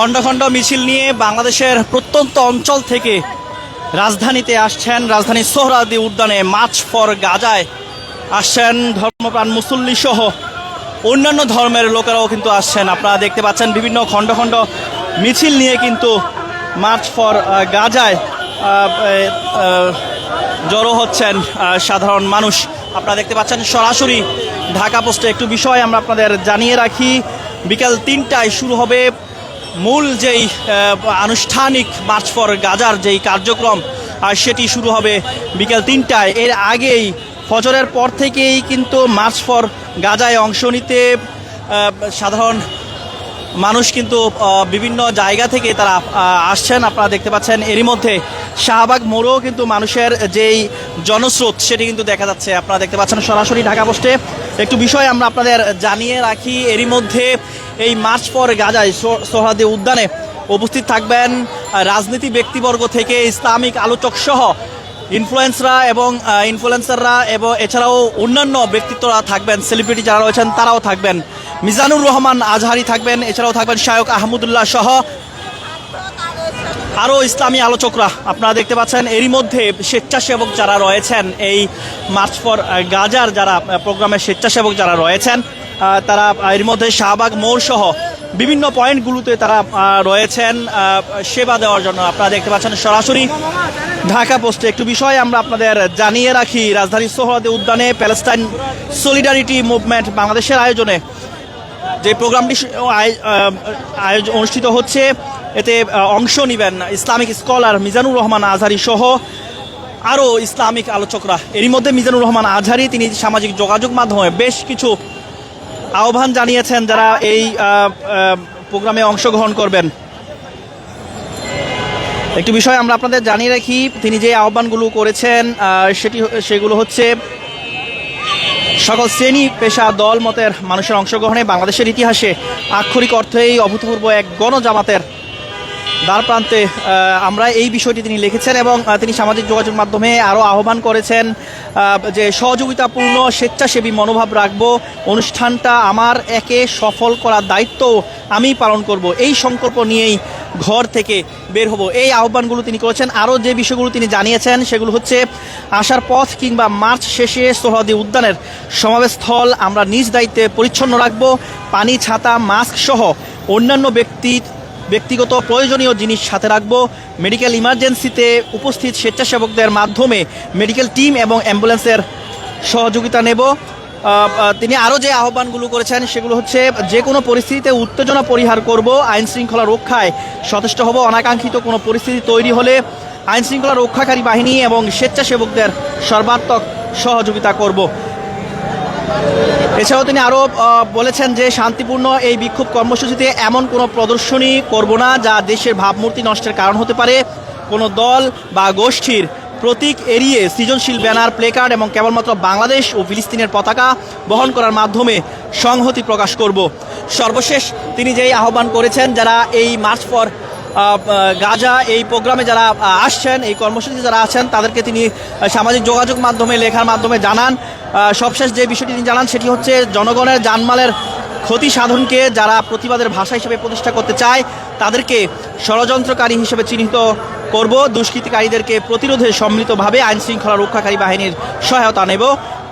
খণ্ড খণ্ড মিছিল নিয়ে বাংলাদেশের প্রত্যন্ত অঞ্চল থেকে রাজধানীতে আসছেন। রাজধানীর সোহরাওয়ার্দী উদ্যানে মার্চ ফর গাজায় আসছেন ধর্মপ্রাণ মুসল্লি সহ অন্যান্য ধর্মের লোকেরাও কিন্তু আসছেন। আপনারা দেখতে পাচ্ছেন বিভিন্ন খণ্ড খণ্ড মিছিল নিয়ে কিন্তু মার্চ ফর গাজায় জড়ো হচ্ছেন সাধারণ মানুষ। আপনারা দেখতে পাচ্ছেন সরাসরি ঢাকা পোস্টে। একটু বিষয় আমরা আপনাদের জানিয়ে রাখি, বিকেল ৩টায় শুরু হবে মূল যেই আনুষ্ঠানিক মার্চ ফর গাজার যেই কার্যক্রম, আর সেটি শুরু হবে বিকেল ৩টায়। এর আগেই ফজরের পর থেকেই কিন্তু মার্চ ফর গাজায় অংশ নিতে সাধারণ মানুষ কিন্তু বিভিন্ন জায়গা থেকে তারা আসছেন। আপনারা দেখতে পাচ্ছেন এরই মধ্যে শাহবাগ মোড়েও কিন্তু মানুষের যেই জনস্রোত সেটি কিন্তু দেখা যাচ্ছে। আপনারা দেখতে পাচ্ছেন সরাসরি ঢাকা পোস্টে। একটু বিষয় আমরা আপনাদের জানিয়ে রাখি, এরই মধ্যে এই মার্চ ফর গাজায় সোহরাওয়ার্দী উদ্যানে উপস্থিত থাকবেন রাজনীতি ব্যক্তিবর্গ থেকে ইসলামিক আলোচক সহ ইনফ্লুয়েন্সাররা এবং এছাড়াও অন্যান্য ব্যক্তিত্বরা থাকবেন। সেলিব্রিটি যারা রয়েছেন তারাও থাকবেন। মিজানুর রহমান আজহারি থাকবেন, এছাড়াও থাকবেন শায়খ আহমদুল্লাহ সহ আরও ইসলামী আলোচকরা। আপনারা দেখতে পাচ্ছেন এরই মধ্যে স্বেচ্ছাসেবক যারা রয়েছেন, এই মার্চ ফর গাজার যারা প্রোগ্রামের স্বেচ্ছাসেবক যারা রয়েছেন, তারা এর মধ্যে শাহবাগ মোড় সহ বিভিন্ন পয়েন্টগুলোতে তারা রয়েছেন সেবা দেওয়ার জন্য। আপনারা দেখতে পাচ্ছেন সরাসরি ঢাকা পোস্টে। একটু বিষয় আমরা আপনাদের জানিয়ে রাখি, রাজধানীর সোহরাওয়ার্দী উদ্যানে প্যালেস্টাইন সলিডারিটি মুভমেন্ট বাংলাদেশের আয়োজনে যে প্রোগ্রামটি অনুষ্ঠিত হচ্ছে, এতে অংশ নেবেন ইসলামিক স্কলার মিজানুর রহমান আজহারি সহ আরও ইসলামিক আলোচকরা। এরই মধ্যে মিজানুর রহমান আজহারি তিনি সামাজিক যোগাযোগ মাধ্যমে বেশ কিছু আহ্বান জানিয়েছেন যারা এই প্রোগ্রামে অংশগ্রহণ করবেন। একটু বিষয় আমরা আপনাদের জানিয়ে রাখি, তিনি যে আহ্বানগুলো করেছেন সেগুলো হচ্ছে সকল শ্রেণী পেশা দল মতের মানুষের অংশগ্রহণে বাংলাদেশের ইতিহাসে আক্ষরিক অর্থেই অভূতপূর্ব এক গণজামাতের দ্বার প্রান্তে আমরা এই বিষয়টি তিনি লিখেছেন। এবং তিনি সামাজিক যোগাযোগ মাধ্যমে আরও আহ্বান করেছেন যে সহযোগিতাপূর্ণ স্বেচ্ছাসেবী মনোভাব রাখব, অনুষ্ঠানটা আমার একে সফল করার দায়িত্ব আমি পালন করব, এই সংকল্প নিয়েই ঘর থেকে বের হব, এই আহ্বানগুলো তিনি করেছেন। আরও যে বিষয়গুলো তিনি জানিয়েছেন সেগুলো হচ্ছে আসার পথ কিংবা মার্চ শেষে সোহরাওয়ার্দী উদ্যানের সমাবেশস্থল আমরা নিজ দায়িত্বে পরিচ্ছন্ন রাখব, পানি ছাতা মাস্ক সহ অন্যান্য ব্যক্তিগত প্রয়োজনীয় জিনিস সাথে রাখব, মেডিকেল ইমার্জেন্সিতে উপস্থিত স্বেচ্ছাসেবকদের মাধ্যমে মেডিকেল টিম এবং অ্যাম্বুলেন্সের সহযোগিতা নেব। তিনি আরও যে আহ্বানগুলো করেছেন সেগুলো হচ্ছে যে কোনো পরিস্থিতিতে উত্তেজনা পরিহার করব, আইন শৃঙ্খলা রক্ষায় সচেষ্ট হব, অনাকাঙ্ক্ষিত কোনো পরিস্থিতি তৈরি হলে আইন শৃঙ্খলা রক্ষাকারী বাহিনী এবং স্বেচ্ছাসেবকদের সর্বাত্মক সহযোগিতা করব। এছাড়াও তিনি আরও বলেছেন যে শান্তিপূর্ণ এই বিক্ষোভ কর্মসূচিতে এমন কোনো প্রদর্শনী করব না যা দেশের ভাবমূর্তি নষ্টের কারণ হতে পারে। কোনো দল বা গোষ্ঠীর প্রতীক এড়িয়ে সৃজনশীল ব্যানার, প্লেকার্ড এবং কেবলমাত্র বাংলাদেশ ও ফিলিস্তিনের পতাকা বহন করার মাধ্যমে সংহতি প্রকাশ করব। সর্বশেষ তিনি যেই আহ্বান করেছেন, যারা এই মার্চ ফর গাজা এই প্রোগ্রামে যারা আসছেন, এই কর্মসূচিতে যারা আছেন, তাদেরকে তিনি সামাজিক যোগাযোগ মাধ্যমে লেখার মাধ্যমে জানান। সবশেষ যে বিষয়টি তিনি জানান সেটি হচ্ছে জনগণের জানমালের ক্ষতি সাধনকে যারা প্রতিবাদের ভাষা হিসেবে প্রতিষ্ঠা করতে চায় তাদেরকে ষড়যন্ত্রকারী হিসেবে চিহ্নিত করব, দুষ্কৃতিকারীদেরকে প্রতিরোধে সম্মিলিতভাবে আইন শৃঙ্খলা রক্ষাকারী বাহিনীর সহায়তা নেব।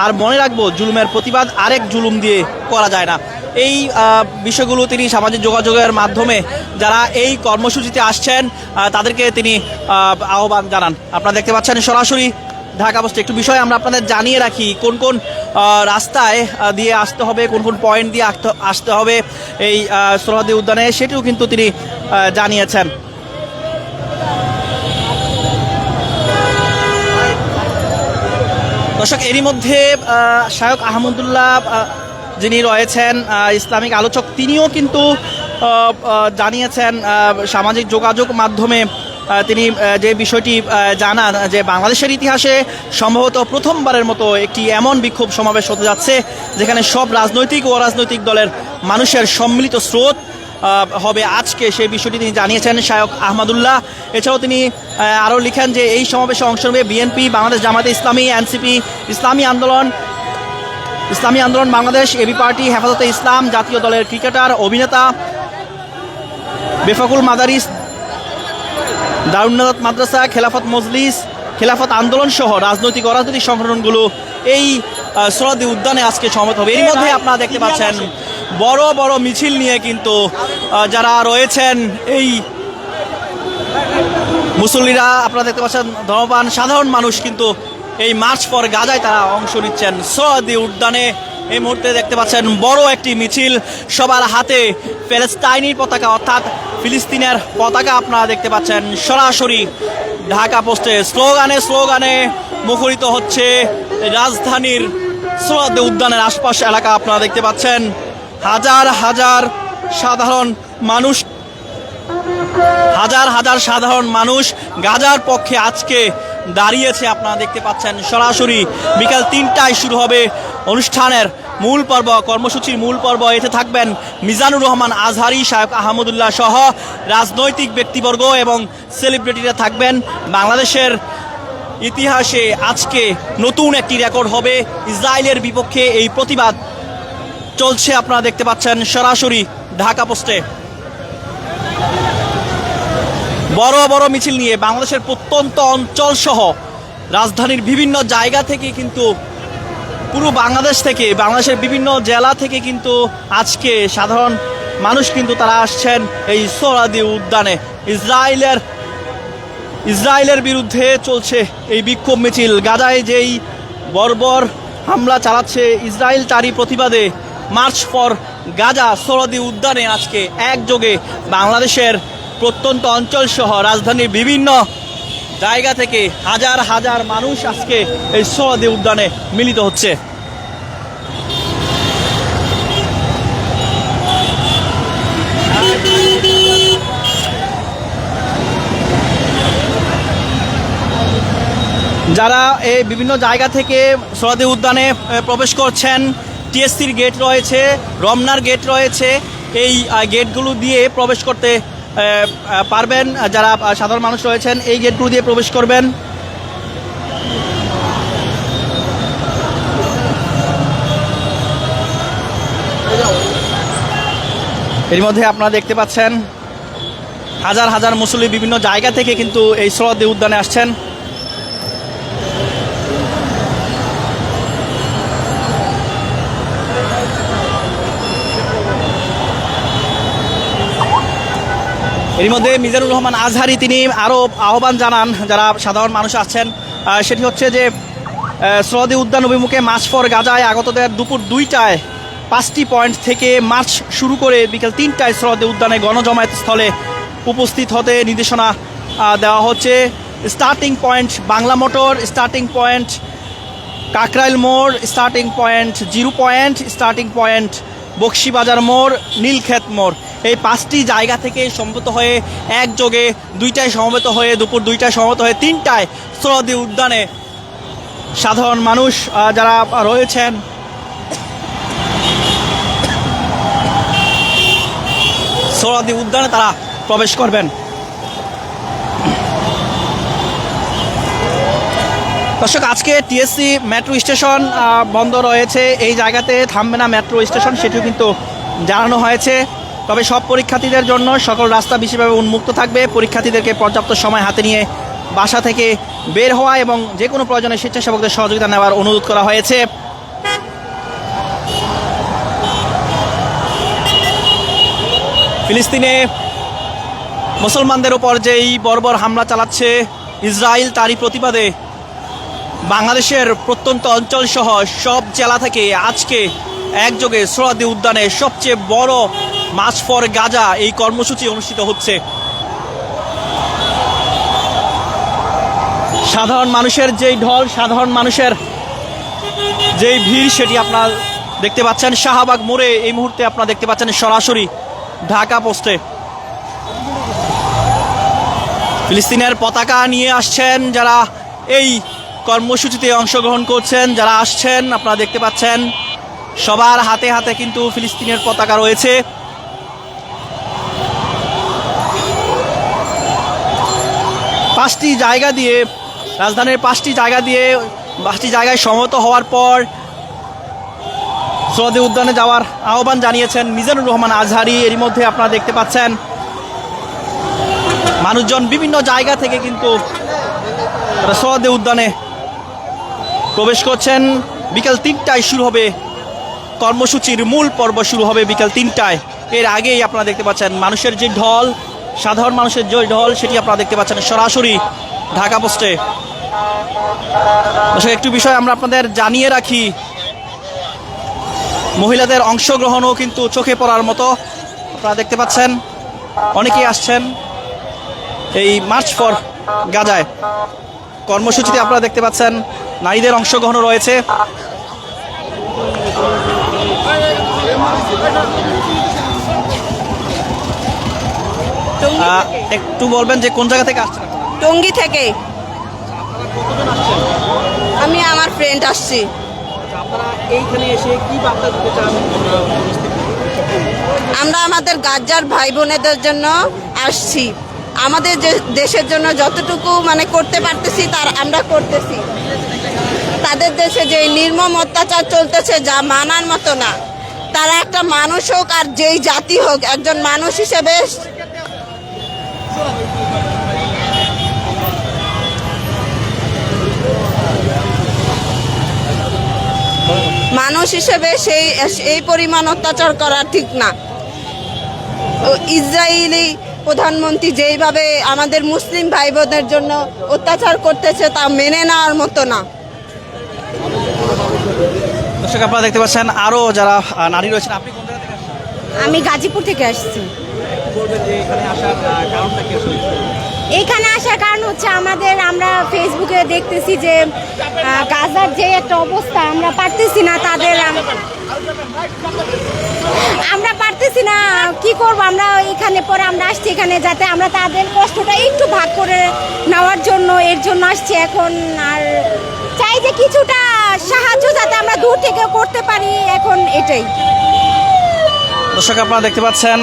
আর মনে রাখবো, জুলুমের প্রতিবাদ আরেক জুলুম দিয়ে করা যায় না। এই বিষয়গুলো তিনি সামাজিক যোগাযোগের মাধ্যমে যারা এই কর্মসূচিতে আসছেন তাদেরকে তিনি আহ্বান জানান। আপনারা দেখতে পাচ্ছেন সরাসরি ঢাকা পোস্টে। একটু বিষয় আমরা আপনাদের জানিয়ে রাখি, কোন কোন রাস্তায় দিয়ে আসতে হবে, কোন কোন পয়েন্ট দিয়ে আসতে হবে এই সোহরাওয়ার্দী উদ্যানে, সেটিও কিন্তু তিনি জানিয়েছেন। দর্শক, এরই মধ্যে শায়খ আহমদুল্লাহ যিনি রয়েছেন ইসলামিক আলোচক, তিনিও কিন্তু জানিয়েছেন সামাজিক যোগাযোগ মাধ্যমে তিনি যে বিষয়টি জানান যে বাংলাদেশের ইতিহাসে সম্ভবত প্রথমবারের মতো একটি এমন বিক্ষোভ সমাবেশ হতে যাচ্ছে যেখানে সব রাজনৈতিক ও অরাজনৈতিক দলের মানুষের সম্মিলিত স্রোত হবে আজকে, সেই বিষয়টি তিনি জানিয়েছেন শায়খ আহমদুল্লাহ। এছাড়াও তিনি আরও লিখেন যে এই সমাবেশে অংশ নেবে বিএনপি, বাংলাদেশ জামায়াতে ইসলামী, এনসিপি, ইসলামী আন্দোলন বাংলাদেশ, এবি পার্টি, হেফাজতে ইসলাম, জাতীয় দলের ক্রিকেটার, অভিনেতা বেফাকুল মাদারিস, দারুন্নাজাত মাদ্রাসা, খেলাফত মজলিস, খেলাফত আন্দোলন সহ রাজনৈতিক অরাজনৈতিক সংগঠনগুলো এই সোহরাওয়ার্দী উদ্যানে আজকে সমবেত হবে। এর মধ্যে আপনারা দেখতে পাচ্ছেন বড় বড় মিছিল নিয়ে কিন্তু যারা রয়েছেন এই মুসল্লিরা, আপনারা দেখতে পাচ্ছেন ধর্মপ্রাণ সাধারণ মানুষ কিন্তু এই মার্চ ফর গাজায় তারা অংশ নিচ্ছেন সোহরাওয়ার্দী উদ্যানে। এই মুহূর্তে দেখতে পাচ্ছেন বড় একটি মিছিল, সবার হাতে প্যালেস্টাইনের পতাকা অর্থাৎ ফিলিস্তিনের পতাকা আপনারা দেখতে পাচ্ছেন। সরাসরি ঢাকা পোস্টে স্লোগানে স্লোগানে মুখরিত হচ্ছে রাজধানীর সোহরাওয়ার্দী উদ্যানের আশপাশ এলাকা। আপনারা দেখতে পাচ্ছেন হাজার হাজার সাধারণ মানুষ, হাজার হাজার সাধারণ মানুষ গাজার পক্ষে আজকে দাঁড়িয়েছে। আপনারা দেখতে পাচ্ছেন সরাসরি বিকাল 3টায় শুরু হবে অনুষ্ঠানের মূল পর্ব, কর্মসূচির মূল পর্ব। এতে থাকবেন মিজানুর রহমান আজহারি, শায়খ আহমদুল্লাহ সহ রাজনৈতিক ব্যক্তিবর্গ এবং সেলিব্রিটিরা থাকবেন। বাংলাদেশের ইতিহাসে আজকে নতুন একটি রেকর্ড হবে, ইসরায়েলের বিপক্ষে এই প্রতিবাদ চলছে। আপনারা দেখতে পাচ্ছেন সরাসরি ঢাকা পোস্টে বড় বড় মিছিল নিয়ে বাংলাদেশের প্রত্যন্ত অঞ্চল সহ রাজধানীর বিভিন্ন জায়গা থেকে কিন্তু পুরো বাংলাদেশ থেকে, বাংলাদেশের বিভিন্ন জেলা থেকে কিন্তু আজকে সাধারণ মানুষ কিন্তু তারা আসছেন এই সোহরাওয়ার্দী উদ্যানে। ইসরায়েলের বিরুদ্ধে চলছে এই বিক্ষোভ মিছিল। গাজায় যেই বর্বর হামলা চালাচ্ছে ইসরায়েল, তারই প্রতিবাদে মার্চ ফর গাজা সোহরাওয়ার্দী উদ্যানে আজকে একযোগে বাংলাদেশের প্রত্যন্ত অঞ্চল সহ রাজধানীর বিভিন্ন জায়গা থেকে হাজার হাজার মানুষ আজকে এই সোহরাওয়ার্দী উদ্যানে মিলিত হচ্ছে। যারা এই বিভিন্ন জায়গা থেকে সোহরাওয়ার্দী উদ্যানে প্রবেশ করছেন, টিএসসির গেট রয়েছে, রমনার গেট রয়েছে, এই গেটগুলো দিয়ে প্রবেশ করতে পারবেন। যারা সাধারণ মানুষ রয়েছেন এই গেটগুলো দিয়ে প্রবেশ করবেন। এর মধ্যে আপনারা দেখতে পাচ্ছেন হাজার হাজার মুসল্লি বিভিন্ন জায়গা থেকে কিন্তু এই সোহরাওয়ার্দী উদ্যানে আসছেন। এর মধ্যে মিজানুর রহমান আজহারি তিনি আরও আহ্বান জানান যারা সাধারণ মানুষ আছেন, সেটি হচ্ছে যে সোহরাওয়ার্দী উদ্যান অভিমুখে মার্চ ফর গাজায় আগতদের দুপুর 2টায় 5টি পয়েন্ট থেকে মার্চ শুরু করে বিকেল 3টায় সোহরাওয়ার্দী উদ্যানে গণজমায়েত স্থলে উপস্থিত হতে নির্দেশনা দেওয়া হচ্ছে। Starting point Bangla Motor, starting point Kakrail মোড়, starting point zero point, starting point Bakshibazar মোড়, নীলক্ষেত মোড়, এই 5টি জায়গা থেকে সমবেত হয়ে একযোগে 2টায় সমবেত হয়ে দুপুর 2টায় সমবেত হয়ে 3টায় সোহরাওয়ার্দী উদ্যানে সাধারণ মানুষ যারা রয়েছেন সোহরাওয়ার্দী উদ্যানে তারা প্রবেশ করবেন। দর্শক, আজকে টিএসসি মেট্রো স্টেশন বন্ধ রয়েছে, এই জায়গাতে থামবে না মেট্রো স্টেশন, সেটিও কিন্তু জানানো হয়েছে। তবে সব পরীক্ষার্থীদের জন্য সকল রাস্তা বিশেষভাবে উন্মুক্ত থাকবে। পরীক্ষার্থীদেরকে পর্যাপ্ত সময় হাতে নিয়ে বাসা থেকে বের হওয়া এবং যে কোনো প্রয়োজনে স্বেচ্ছাসেবকদের সহযোগিতা নেওয়ার অনুরোধ করা হয়েছে। ফিলিস্তিনে মুসলমানদের উপর যেই বর্বর হামলা চালাচ্ছে ইসরায়েল, তারই প্রতিবাদে বাংলাদেশের প্রত্যন্ত অঞ্চল সহ সব জেলা থেকে আজকে একযোগে সোহরাওয়ার্দী উদ্যানে সবচেয়ে বড় মার্চ ফর গাজা এই কর্মসূচি অনুষ্ঠিত হচ্ছে। সাধারণ মানুষের যেই ঢল, সাধারণ মানুষের যেই ভিড়, সেটি আপনারা দেখতে পাচ্ছেন শাহবাগ মোড়ে। এই মুহূর্তে আপনারা দেখতে পাচ্ছেন সরাসরি ঢাকা পোস্টে ফিলিস্তিনের পতাকা নিয়ে আসছেন যারা এই কর্মসূচিতে অংশগ্রহণ করছেন, যারা আসছেন আপনারা দেখতে পাচ্ছেন সবার হাতে হাতে কিন্তু ফিলিস্তিনের পতাকা রয়েছে। পাঁচটি জায়গা দিয়ে রাজধানীর পাঁচটি জায়গায় সমবেত হওয়ার পর সোহরাওয়ার্দী উদ্যানে যাওয়ার আহ্বান জানিয়েছেন মিজানুর রহমান আজহারি। এরই মধ্যে আপনারা দেখতে পাচ্ছেন মানুষজন বিভিন্ন জায়গা থেকে কিন্তু তারা সোহরাওয়ার্দী উদ্যানে প্রবেশ করছেন। বিকেল 3টায় শুরু হবে কর্মসূচির মূল পর্ব, শুরু হবে বিকেল 3টায়। এর আগেই আপনারা দেখতে পাচ্ছেন মানুষের যে ঢল, সাধারণ মানুষের যে ঢল, সেটি আপনারা দেখতে পাচ্ছেন সরাসরি ঢাকা পোস্টে। একটু বিষয় আমরা আপনাদের জানিয়ে রাখি, মহিলাদের অংশগ্রহণও কিন্তু চোখে পড়ার মতো। আপনারা দেখতে পাচ্ছেন অনেকেই আসছেন এই মার্চ ফর গাজায় কর্মসূচিতে। আপনারা দেখতে পাচ্ছেন নারীদের অংশগ্রহণও রয়েছে। একটু বলবেন যে কোন জায়গা থেকে আসছেন? টঙ্গী থেকে। আমি আমার ফ্রেন্ড আসছি। আমরা আমাদের গাজার ভাই বোনেদের জন্য আসছি। আমাদের যে দেশের জন্য যতটুকু মানে করতে পারতেছি তার আমরা করতেছি। তাদের দেশে যে নির্মম অত্যাচার চলতেছে, যা মানার মতো না। তারা একটা মানুষ হোক আর যেই জাতি হোক, একজন মানুষ হিসেবে সেই পরিমাণ অত্যাচার করা ঠিক না। ইসরায়েলি প্রধানমন্ত্রী যেইভাবে আমাদের মুসলিম ভাই বোনদের জন্য অত্যাচার করতেছে তা মেনে নেওয়ার মতো না। দর্শক আপনারা দেখতে পাচ্ছেন আরো যারা নারী রয়েছেন। আপনি কোন জায়গা থেকে আসছেন? আমি গাজীপুর থেকে আসছি। এইখানে আসার কারণ হচ্ছে আমরা ফেসবুকে দেখতেছি যে গাজার যে একটা অবস্থা, আমরা পারতেছি না কি করব। আমরা এখানে পরে আমরা আসছি এখানে যাতে আমরা তাদের কষ্টটা একটু ভাগ করে নেওয়ার জন্য, এর জন্য আসছি এখন। আর চাই যে কিছুটা সাহায্য যাতে আমরা দূর থেকে করতে পারি, এখন এটাই। দর্শক আপনারা দেখতে পাচ্ছেন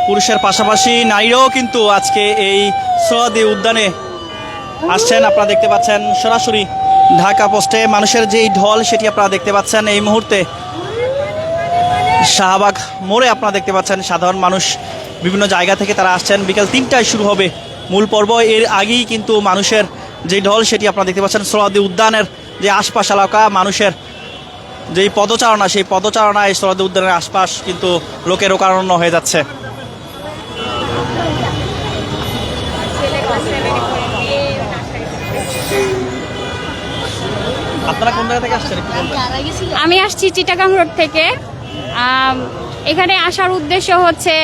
পুরুষের পাশাপাশি নারীরাও কিন্তু আজকে এই সোহরাওয়ার্দী উদ্যানে আসছেন। আপনারা দেখতে পাচ্ছেন সরাসরি ঢাকা পোস্টে মানুষের যেই ঢল, সেটি আপনারা দেখতে পাচ্ছেন এই মুহূর্তে শাহবাগ মোড়ে। আপনারা দেখতে পাচ্ছেন সাধারণ মানুষ বিভিন্ন জায়গা থেকে তারা আসছেন। বিকেল 3টায় শুরু হবে মূল পর্ব। এর আগেই কিন্তু মানুষের যে ঢল, সেটি আপনারা দেখতে পাচ্ছেন সোহরাওয়ার্দী উদ্যানের যে আশপাশ এলাকা, মানুষের যেই পদচারণা, সেই পদচারণায় সোহরাওয়ার্দী উদ্যানের আশপাশ কিন্তু লোকের ওকারণ্য হয়ে যাচ্ছে। আপনারা কোন জায়গা থেকে আসছেন? আমি আসছি চিটাগাং রোড থেকে। এখানে আসার উদ্দেশ্য হচ্ছে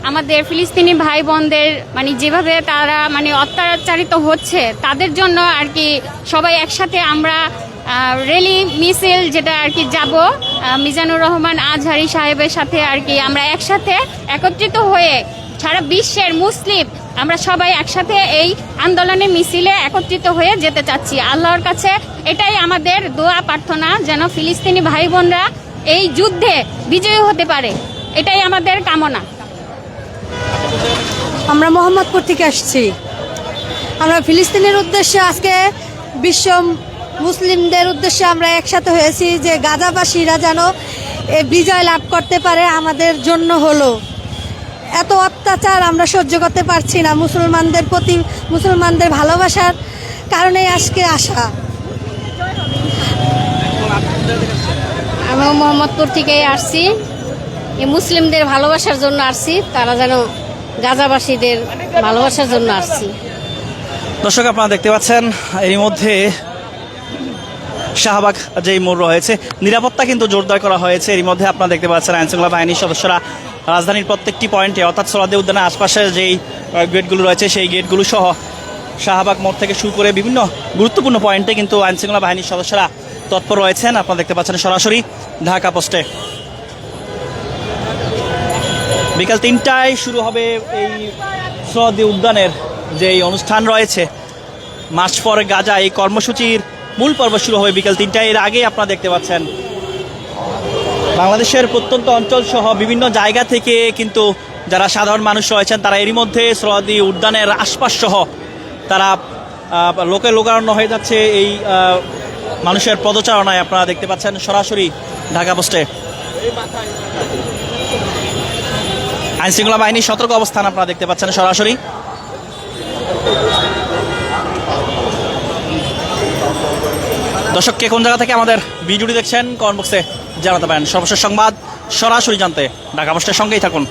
আমাদের ফিলিস্তিনি ভাই বোনদের মানে যেভাবে তারা মানে অত্যাচারিত হচ্ছে তাদের জন্য আর কি সবাই একসাথে আমরা র্যালি মিছিল যেটা আর কি যাব মিজানুর রহমান আজহারি সাহেবের সাথে আর কি আমরা একসাথে একত্রিত হয়ে সারা বিশ্বের মুসলিম আমরা সবাই একসাথে এই আন্দোলনে মিছিলে একত্রিত হয়ে যেতে চাচ্ছি। আল্লাহর কাছে এটাই আমাদের দোয়া প্রার্থনা, যেন ফিলিস্তিনি ভাই বোনরা এই যুদ্ধে বিজয়ী হতে পারে, এটাই আমাদের কামনা। আমরা মোহাম্মদপুর থেকে আসছি। আমরা ফিলিস্তিনের উদ্দেশ্যে আজকে বিশ্ব মুসলিমদের উদ্দেশ্যে আমরা একসাথে হয়েছি যে গাজাবাসীরা যেন এ বিজয় লাভ করতে পারে। আমাদের জন্য হলো এত অত্যাচার আমরা সহ্য করতে পারছি না। মুসলমানদের প্রতি মুসলমানদের ভালোবাসার কারণে আজকে আসা। আমি মোহাম্মদপুর থেকেই আসছি, এই মুসলিমদের ভালোবাসার জন্য আসছি, তারা যেন গাজাবাসীদের ভালোবাসার জন্য আসছি। দর্শক আপনারা দেখতে পাচ্ছেন এর মধ্যে শাহবাগ যেই মোড় রয়েছে, নিরাপত্তা কিন্তু জোরদার করা হয়েছে। এর মধ্যে আপনারা দেখতে পাচ্ছেন আইনশৃঙ্খলা বাহিনীর সদস্যরা রাজধানীর প্রত্যেকটি পয়েন্টে অর্থাৎ সোহরাওয়ার্দী উদ্যানের আশপাশের যেই গেটগুলো রয়েছে সেই গেটগুলো সহ শাহবাগ মোড় থেকে শুরু করে বিভিন্ন গুরুত্বপূর্ণ পয়েন্টে কিন্তু আইনশৃঙ্খলা বাহিনীর সদস্যরা তৎপর রয়েছেন। আপনারা দেখতে পাচ্ছেন সরাসরি ঢাকা পোস্টে। বিকাল 3টায় শুরু হবে এই সোহরাওয়ার্দী উদ্যানের যেই অনুষ্ঠান রয়েছে মার্চ ফর গাজা, এই কর্মসূচির মূল পর্ব শুরু হবে বিকাল 3টায়। এর আগেই আপনারা দেখতে পাচ্ছেন বাংলাদেশের প্রত্যন্ত অঞ্চল সহ বিভিন্ন জায়গা থেকে কিন্তু যারা সাধারণ মানুষ রয়েছেন তারা এরই মধ্যে সোহরাওয়ার্দী উদ্যানের আশপাশ সহ তারা লোকে লোকারণ্য হয়ে যাচ্ছে এই মানুষের পদচারণায়। আপনারা দেখতে পাচ্ছেন সরাসরি ঢাকা পোস্টে। আইনশৃঙ্খলা বাহিনীর সতর্ক অবস্থান আপনারা দেখতে পাচ্ছেন সরাসরি। দর্শক কে কোন জায়গা থেকে আমাদের ভিডিওটি দেখছেন কমেন্ট বক্সে জানাতে পারেন। সর্বশেষ সংবাদ সরাসরি জানতে ঢাকা পোস্টের সঙ্গেই থাকুন।